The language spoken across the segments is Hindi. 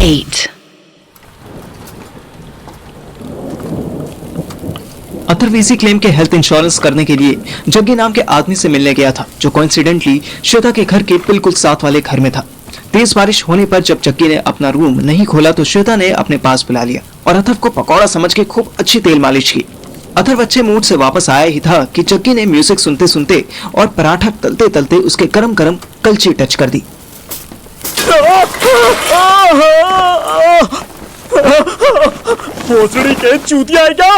8. अथर्ववेसी क्लेम के हेल्थ इंश्योरेंस करने के लिए जग्गी नाम के आदमी से मिलने गया था, जो कोइंसिडेंटली श्वेता के घर के बिल्कुल साथ वाले घर में था। तेज बारिश होने पर जब जग्गी ने अपना रूम नहीं खोला तो श्वेता ने अपने पास बुला लिया और अथर्व को पकौड़ा समझ के खूब अच्छी तेल मालिश की। अथर्व अच्छे मूड से वापस आया ही था कि जग्गी ने म्यूजिक सुनते सुनते और पराठा तलते तलते उसके गरम गरम कलची टच कर दी। भोसड़ी के चूतिया है क्या?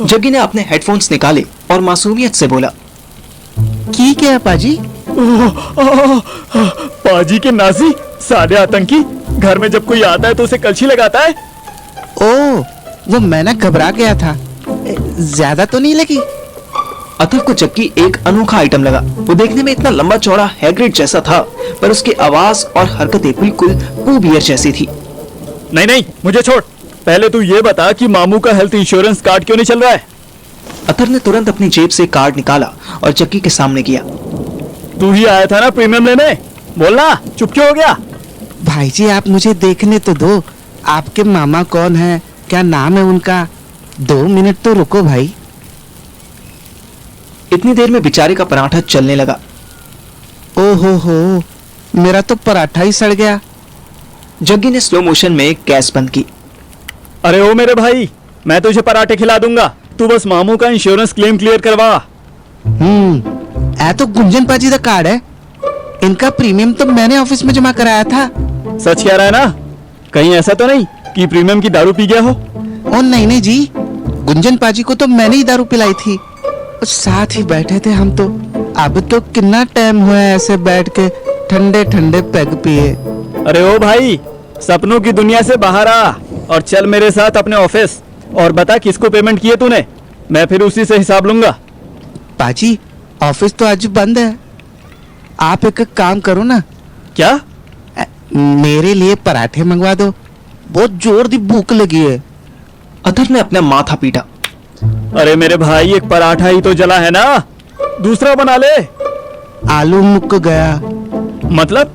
जग्गी ने अपने हेडफोन्स निकाले और मासूमियत से बोला, की क्या पाजी? पाजी के नाजी, साले आतंकी, घर में जब कोई आता है तो उसे कलछी लगाता है। ओ, वो मैं ना घबरा गया था, ज्यादा तो नहीं लगी? अथर्व को जग्गी एक अनोखा आइटम लगा। वो देखने में इतना लंबा चौड़ा हैग्रिड जैसा था, पर उसकी आवाज और हरकतें बिल्कुल पू बियर जैसी थी। नहीं नहीं, मुझे छोड़। पहले तू ये बता कि मामू का हेल्थ इंश्योरेंस कार्ड क्यों नहीं चल रहा है? अथर्व ने तुरंत अपनी जेब से कार्ड निकाला और जग्गी के सामने किया। तू ही आया था ना प्रीमियम लेने, बोलना, चुप क्यों हो गया? भाई जी आप मुझे देखने तो दो, आपके मामा कौन है, क्या नाम है उनका? 2 मिनट तो रुको भाई। इतनी देर में बेचारे का पराठा चलने लगा। ओहो, मेरा तो पराठा ही सड़ गया। जग्गी ने स्लो मोशन में गैस बंद की। अरे ओ मेरे भाई, मैं तुझे पराठे खिला दूंगा, तू बस मामू का इंश्योरेंस क्लेम क्लियर करवा। ऐ तो गुंजन पाजी का कार्ड है, इनका प्रीमियम तो मैंने ऑफिस में जमा कराया था। सच कह रहा है ना? कहीं ऐसा तो नहीं कि प्रीमियम की दारू पी गया हो? ओ नहीं जी, गुंजन पाजी को तो मैंने ही दारू पिलाई थी, और साथ ही बैठे थे हम तो। अब तो कितना टाइम हुआ है ऐसे बैठ के ठंडे ठंडे पैग पिए। अरे ओ भाई, सपनों की दुनिया से बाहर आ और चल मेरे साथ अपने ऑफिस और बता किसको पेमेंट किए तूने, मैं फिर उसी से हिसाब लूंगा। पाजी ऑफिस तो आज बंद है, आप एक काम करो ना। क्या? मेरे लिए पराठे मंगवा दो, बहुत जोर दी भूख लगी है। अथर्व ने अपना माथा पीटा। अरे मेरे भाई, एक पराठा ही तो जला है ना, दूसरा बना ले। आलू मुक गया। मतलब?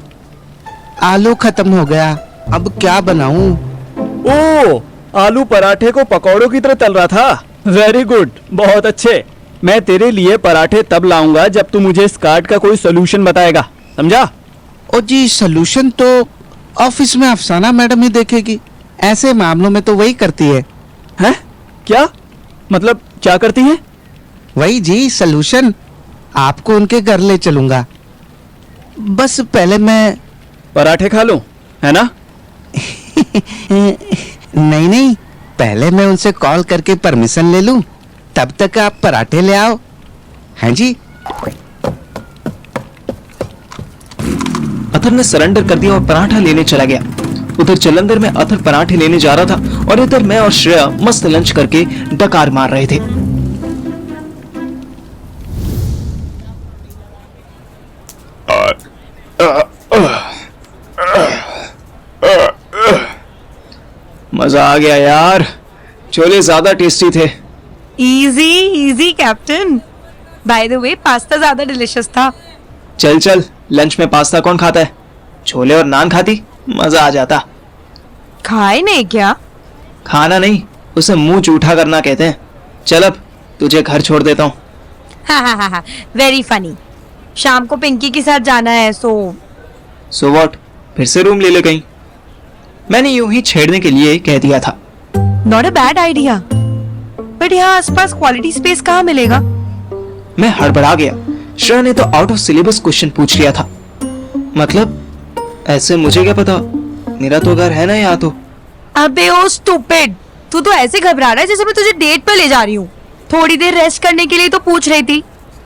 आलू खत्म हो गया, अब क्या बनाऊं? ओ, आलू पराठे को पकौड़ों की तरह तल रहा था। वेरी गुड, बहुत अच्छे। मैं तेरे लिए पराठे तब लाऊंगा जब तू मुझे इस कार्ड का कोई सोल्यूशन बताएगा, समझा? ओ जी, सोल्यूशन तो ऑफिस में अफसाना मैडम ही देखेगी, ऐसे मामलों में तो वही करती है। हैं? क्या मतलब, क्या करती है? वही जी सोल्यूशन, आपको उनके घर ले चलूंगा, बस पहले मैं पराठे खा लूं, है ना? नहीं, पहले मैं उनसे कॉल करके परमिशन ले लूं, तब तक आप पराठे ले आओ। हैं जी? अथर्व ने सरेंडर कर दिया और पराठा लेने चला गया। उधर जलंधर में अथर्व पराठे लेने जा रहा था और इधर मैं और श्रेया मस्त लंच करके डकार मार रहे थे। मजा आ गया यार, छोले ज्यादा टेस्टी थे। Easy captain. By the way pasta ज्यादा डिलीशियस था। चल, लंच में पास्ता कौन खाता है? छोले और नान खाती, मजा आ जाता। खाए नहीं क्या? खाना नहीं, उसे मुंह जूठा करना कहते हैं। चल अब तुझे घर छोड़ देता हूँ। हा, वेरी फनी। शाम को पिंकी के साथ जाना है, सो व्हाट, फिर से रूम ले ले कहीं। मैंने यूं ही छेड़ने के लिए कह दिया था। Not a bad idea, but यहाँ आसपास क्वालिटी स्पेस कहाँ मिलेगा? मैं हड़बड़ा गया। श्रेया ने तो आउट ऑफ सिलेबस क्वेश्चन पूछ लिया था। मतलब ऐसे मुझे क्या पता, मेरा तो घर है ना यहाँ तो। अबे ओ स्टूपिड, तू तो ऐसे घबरा रहा है जैसे मैं तुझे डेट पे ले जा रही हूँ। थोड़ी देर रेस्ट करने के लिए तो पूछ रही थी।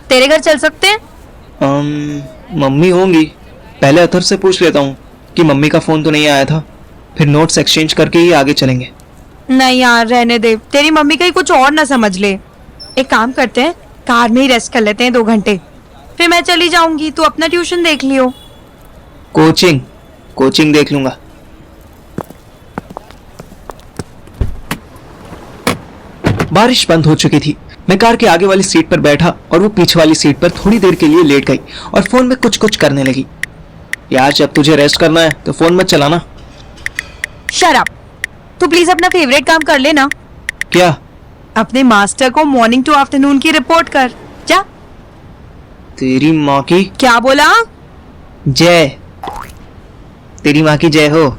तेरे घर चल सकते हैं? मम्मी होंगी, पहले अथर्व से पूछ लेता हूँ कि मम्मी का फोन तो नहीं आया था, फिर नोट्स एक्सचेंज करके ही आगे चलेंगे। नहीं यार, रहने दे, तेरी मम्मी कहीं कुछ और ना समझ ले। एक काम करते हैं, कार में ही रेस्ट कर लेते हैं 2 घंटे, फिर मैं चली जाऊंगी, तू अपना ट्यूशन देख लियो। कोचिंग देख लूंगा। बारिश बंद हो चुकी थी। मैं कार के आगे वाली सीट पर बैठा और वो पीछे वाली सीट पर थोड़ी देर के लिए लेट गई और फोन में कुछ करने लगी। यार जब तुझे रेस्ट करना है तो फोन मत चलाना। Shut up. तू प्लीज अपना फेवरेट काम कर लेना। क्या? अपने मास्टर को मॉर्निंग टू आफ्टरनून की रिपोर्ट कर जा। तेरी माँ की क्या बोला? जय। तेरी माँ की जय हो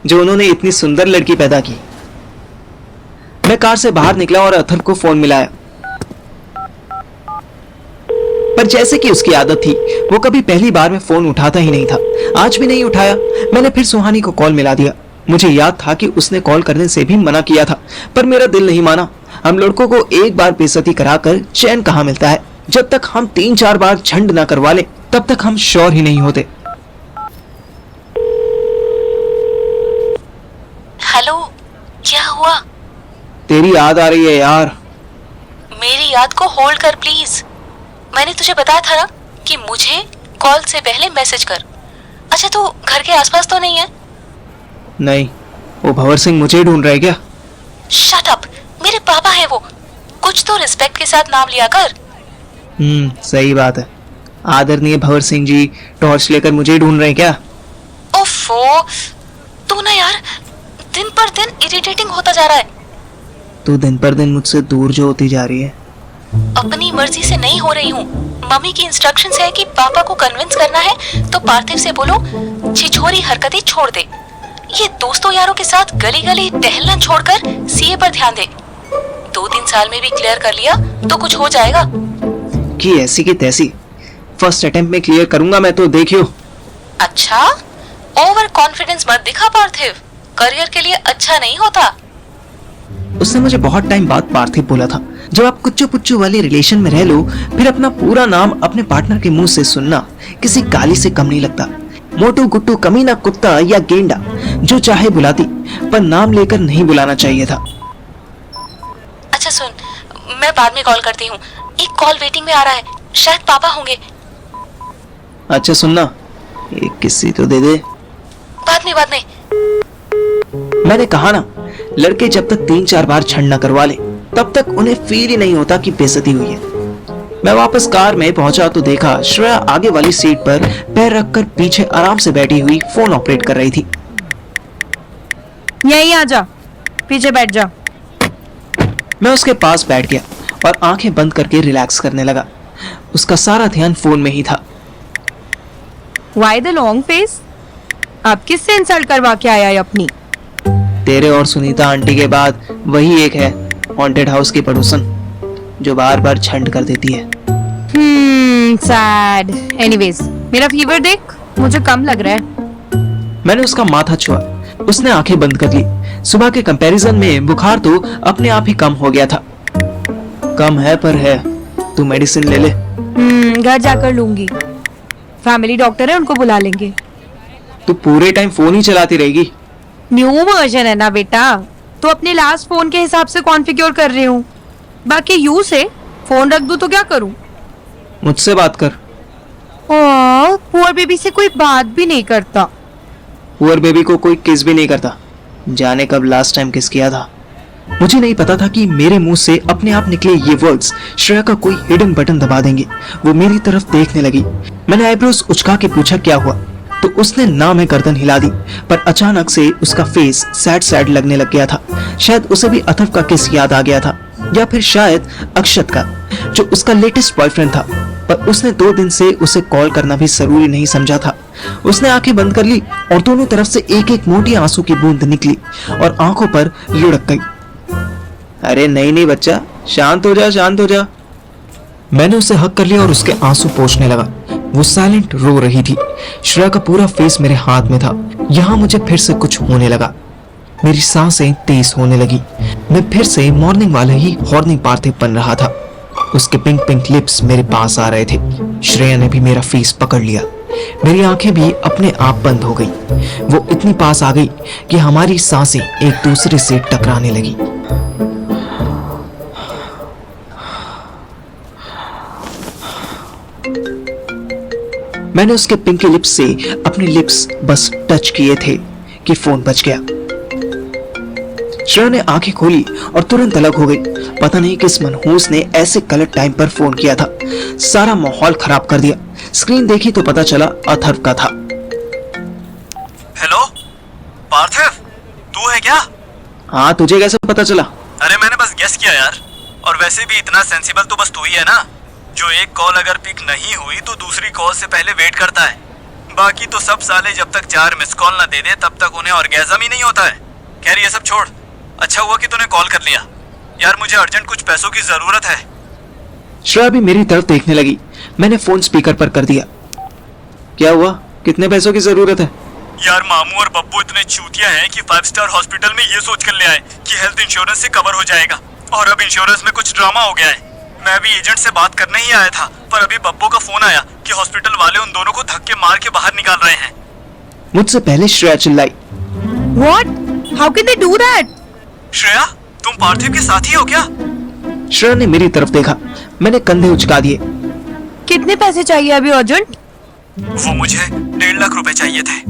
जो उन्होंने इतनी सुंदर लड़की पैदा की। मैं कार से बाहर निकला और अथर्व को फोन मिलाया, पर जैसे कि उसकी आदत थी वो कभी पहली बार में फोन उठाता ही नहीं था। आज भी नहीं उठाया। मैंने फिर सुहानी को कॉल मिला दिया। मुझे याद था कि उसने कॉल करने से भी मना किया था, पर मेरा दिल नहीं माना। हम लड़कों को एक बार बेइज्जती कराकर चैन कहाँ मिलता है। जब तक हम 3-4 बार झंड ना करवा ले तब तक हम श्योर ही नहीं होते। हेलो, क्या हुआ? तेरी याद आ रही है यार। मेरी याद को होल्ड कर प्लीज। मैंने तुझे बताया था ना कि मुझे कॉल से पहले मैसेज कर। अच्छा, तू घर के आसपास तो नहीं है? नहीं, वो भंवर सिंह मुझे ढूंढ रहा है क्या? शट अप, मेरे पापा है वो। कुछ तो रिस्पेक्ट के साथ नाम लिया कर। सही बात है। आदरणीय भंवर सिंह जी टॉर्च लेकर मुझे ढूंढ रहे हैं क्या? ओफो, तू ना यार दिन पर दिन इरिटेटिंग होता जा रहा है। तू दिन पर दिन मुझसे दूर जो होती जा रही है। अपनी मर्जी से नहीं हो रही हूँ। मम्मी की इंस्ट्रक्शंस है कि पापा को कन्विंस करना है तो पार्थिव से बोलो छिछोरी हरकतें छोड़ दे। ये दोस्तों यारों के साथ गली गली टहलना छोड़कर सीए पर ध्यान दे। 2-3 साल में भी क्लियर कर लिया तो कुछ हो जाएगा। कि ऐसी की तैसी फर्स्ट अटेम्प्ट में क्लियर करूंगा मैं, तो देखियो। अच्छा, ओवर कॉन्फिडेंस मत दिखा पार्थिव, करियर के लिए अच्छा नहीं होता। उसने मुझे बहुत टाइम बाद पार्थिव बोला था। जब आप कुच्चू पुच्चू वाली रिलेशन में रह लो फिर अपना पूरा नाम अपने पार्टनर के मुंह से सुनना किसी गाली से कम नहीं लगता। मोटू गुट्टू कमीना कुत्ता या गेंडा जो चाहे बुलाती, पर नाम लेकर नहीं बुलाना चाहिए था। अच्छा सुन, मैं बाद में कॉल करती हूँ। एक कॉल वेटिंग में आ रहा है, शायद पापा होंगे। अच्छा सुनना, एक किस्सी तो दे दे। बाद में। मैंने कहा ना, लड़के जब तक 3-4 बार छंड न करवा ले तब तक उन्हें फील ही नहीं होता कि बेइज्जती हुई है। मैं वापस कार में पहुंचा तो देखा श्रेया आगे वाली सीट पर पैर रखकर पीछे आराम से बैठी हुई फोन ऑपरेट कर रही थी। यहीं आ जा, पीछे बैठ जा। मैं उसके पास बैठ गया और आंखें बंद करके रिलैक्स करने लगा। उसका सारा ध्यान फोन में ही था। Why the long face? अब किससे इंसल्ट करवा के आया है अपनी? तेरे और सुनीता आंटी के बाद वही एक है हॉन्टेड हाउस की पड़ोसन जो बार बार छंड कर देती है। सैड। एनीवेज, मेरा फीवर देख, मुझे कम लग रहा है। मैंने उसका माथा छुआ। उसने आंखें बंद कर ली। सुबह के कंपैरिजन में बुखार तो अपने आप ही कम हो गया था। कम है पर है, तू मेडिसिन ले ले। घर जाकर लूंगी। फैमिली डॉक्टर है, उनको बुला लेंगे। तू पूरे टाइम फोन ही चलाती रहेगी। न्यू वर्जन है ना बेटा, तो अपने लास्ट फोन के हिसाब से कॉन्फ़िगर कर रही हूँ। बाकी यू से फोन रख दूं तो क्या करूं? मुझसे बात कर। पुअर बेबी से कोई बात भी नहीं करता। पुअर बेबी को कोई किस भी नहीं करता। जाने कब लास्ट टाइम किस किया था। मुझे नहीं पता था कि मेरे मुंह से अपने आप निकले ये वर्ड्स श्रेया का कोई हिडन बटन दबा देंगे। वो मेरी तरफ देखने लगी। मैंने आईब्रोज उचका के पूछा क्या हुआ, तो उसने ना में गर्दन हिला दी। पर अचानक से उसका फेस सैड लगने लग गया था। शायद उसे भी अथर्व का किस याद आ गया था, या फिर शायद अक्षत का, जो उसका लेटेस्ट बॉयफ्रेंड था। पर उसने 2 दिन से उसे कॉल करना भी जरूरी नहीं समझा था। उसने आंखें बंद कर ली और दोनों तरफ से एक मोटी आंसू की बूंद निकली और आंखों पर लुढ़क गई। अरे नहीं बच्चा, शांत हो जा। मैंने उसे हक कर लिया और उसके आंसू पोंछने लगा। वो साइलेंट रो रही थी। श्रेया का पूरा फेस मेरे हाथ में था। यहाँ मुझे फिर से कुछ होने लगा। मेरी सांसें तेज होने लगी। मैं फिर से मॉर्निंग वाला ही हॉर्नी पार्थिव बन रहा था। उसके पिंक लिप्स मेरे पास आ रहे थे। श्रेया ने भी मेरा फेस पकड़ लिया। मेरी आंखें भी अपने आप बंद हो गई। वो इतनी पास आ गई कि हमारी सांसें एक दूसरे से टकराने लगी। मैंने उसके पिंकी लिप्स से अपने लिप्स बस टच किए थे कि फोन बज गया। श्रेया ने आंखें खोली और तुरंत अलग हो गई। पता नहीं किस मनहूस ने ऐसे गलत टाइम पर फोन किया था। सारा माहौल खराब कर दिया। स्क्रीन देखी तो पता चला अथर्व का था। हाँ, तुझे कैसे पता चला? अरे मैंने बस गेस किया यार। और वैसे भी इतना सेंसिबल तो बस तू ही है ना, जो एक कॉल अगर पिक नहीं हुई तो दूसरी कॉल से पहले वेट करता है। बाकी तो सब साले जब तक 4 मिस कॉल ना दे दे तब तक उन्हें ऑर्गेज़म ही नहीं होता है। खैर ये सब छोड़, अच्छा हुआ कि तूने कॉल कर लिया यार, मुझे अर्जेंट कुछ पैसों की जरूरत है। श्रेया भी मेरी तरफ देखने लगी। मैंने फोन स्पीकर पर कर दिया। क्या हुआ? कितने पैसों की जरूरत है? यार मामू और बब्बू इतने चूतिया हैं कि 5 स्टार हॉस्पिटल में ये सोच कर ले आए कि हेल्थ इंश्योरेंस से कवर हो जाएगा, और अब इंश्योरेंस में कुछ ड्रामा हो गया है। मैं भी एजेंट से बात करने ही आया था, पर अभी बब्बू का फोन आया कि हॉस्पिटल वाले उन दोनों को धक्के मार के बाहर निकाल रहे हैं। मुझसे पहले श्रेया चिल्लाई। What? How can they do that? Shreya, तुम पार्थिव के साथी हो क्या? श्रेया ने मेरी तरफ देखा। मैंने कंधे उचका दिए। कितने पैसे चाहिए अभी अर्जेंट? वो मुझे 1.5 लाख रुपए चाहिए थे।